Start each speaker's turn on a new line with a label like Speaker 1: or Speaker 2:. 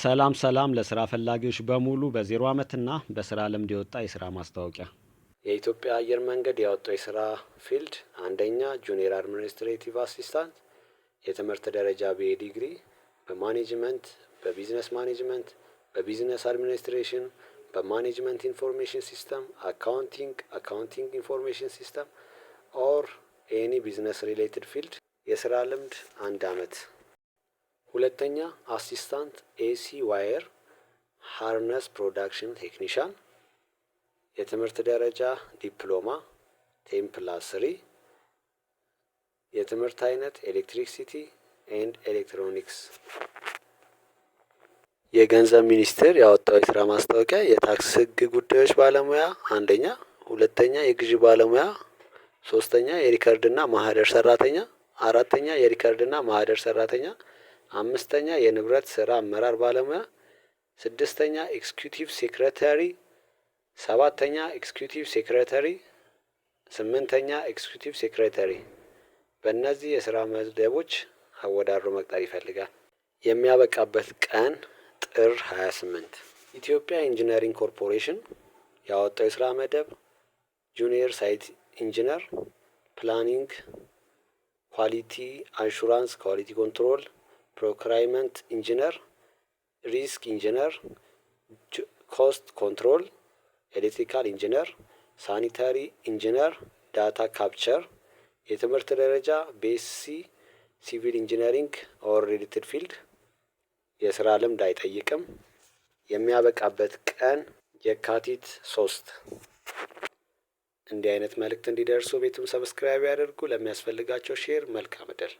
Speaker 1: ሰላም ሰላም ለስራ ፈላጊዎች በሙሉ በ0 አመትና በስራ ልምድ የወጣ የስራ ማስታወቂያ። የኢትዮጵያ አየር መንገድ ያወጣው የስራ ፊልድ አንደኛ ጁኒየር አድሚኒስትሬቲቭ አሲስታንት የትምህርት ደረጃ BA ዲግሪ በማኔጅመንት፣ በቢዝነስ ማኔጅመንት፣ በቢዝነስ አድሚኒስትሬሽን፣ በማኔጅመንት ኢንፎርሜሽን ሲስተም፣ አካውንቲንግ ኢንፎርሜሽን ሲስተም ኦር ኤኒ ቢዝነስ ሪሌትድ ፊልድ። የስራ ልምድ 1 አመት። ሁለተኛ አሲስታንት AC ዋየር ሃርነስ ፕሮዳክሽን ቴክኒሻን የትምህርት ደረጃ ዲፕሎማ 10+3 የትምህርት አይነት ኤሌክትሪክሲቲ ኤንድ ኤሌክትሮኒክስ። የገንዘብ ሚኒስቴር ያወጣው የስራ ማስታወቂያ የታክስ ህግ ጉዳዮች ባለሙያ አንደኛ፣ ሁለተኛ የግዢ ባለሙያ፣ ሶስተኛ የሪከርድና ማህደር ሰራተኛ፣ አራተኛ የሪከርድና ማህደር ሰራተኛ፣ አምስተኛ የንብረት ስራ አመራር ባለሙያ፣ ስድስተኛ ኤክስኪዩቲቭ ሴክሬታሪ፣ ሰባተኛ ኤክስኪዩቲቭ ሴክሬታሪ፣ ስምንተኛ ኤክስኪዩቲቭ ሴክሬታሪ። በእነዚህ የስራ መደቦች አወዳድሮ መቅጠር ይፈልጋል። የሚያበቃበት ቀን ጥር 28። ኢትዮጵያ ኢንጂነሪንግ ኮርፖሬሽን ያወጣው የስራ መደብ ጁኒየር ሳይት ኢንጂነር፣ ፕላኒንግ፣ ኳሊቲ አሹራንስ፣ ኳሊቲ ኮንትሮል፣ ፕሮክራይመንት ኢንጂነር፣ ሪስክ ኢንጂነር፣ ኮስት ኮንትሮል፣ ኤሌክትሪካል ኢንጂነር፣ ሳኒታሪ ኢንጂነር፣ ዳታ ካፕቸር። የትምህርት ደረጃ BSc ሲቪል ኢንጂነሪንግ ኦር ሪሌትድ ፊልድ። የስራ ልምድ አይጠይቅም። የሚያበቃበት ቀን የካቲት 3። እንዲህ አይነት መልእክት እንዲደርሱ ቤቱን ሰብስክራይብ ያደርጉ። ለሚያስፈልጋቸው ሼር። መልካም እድል።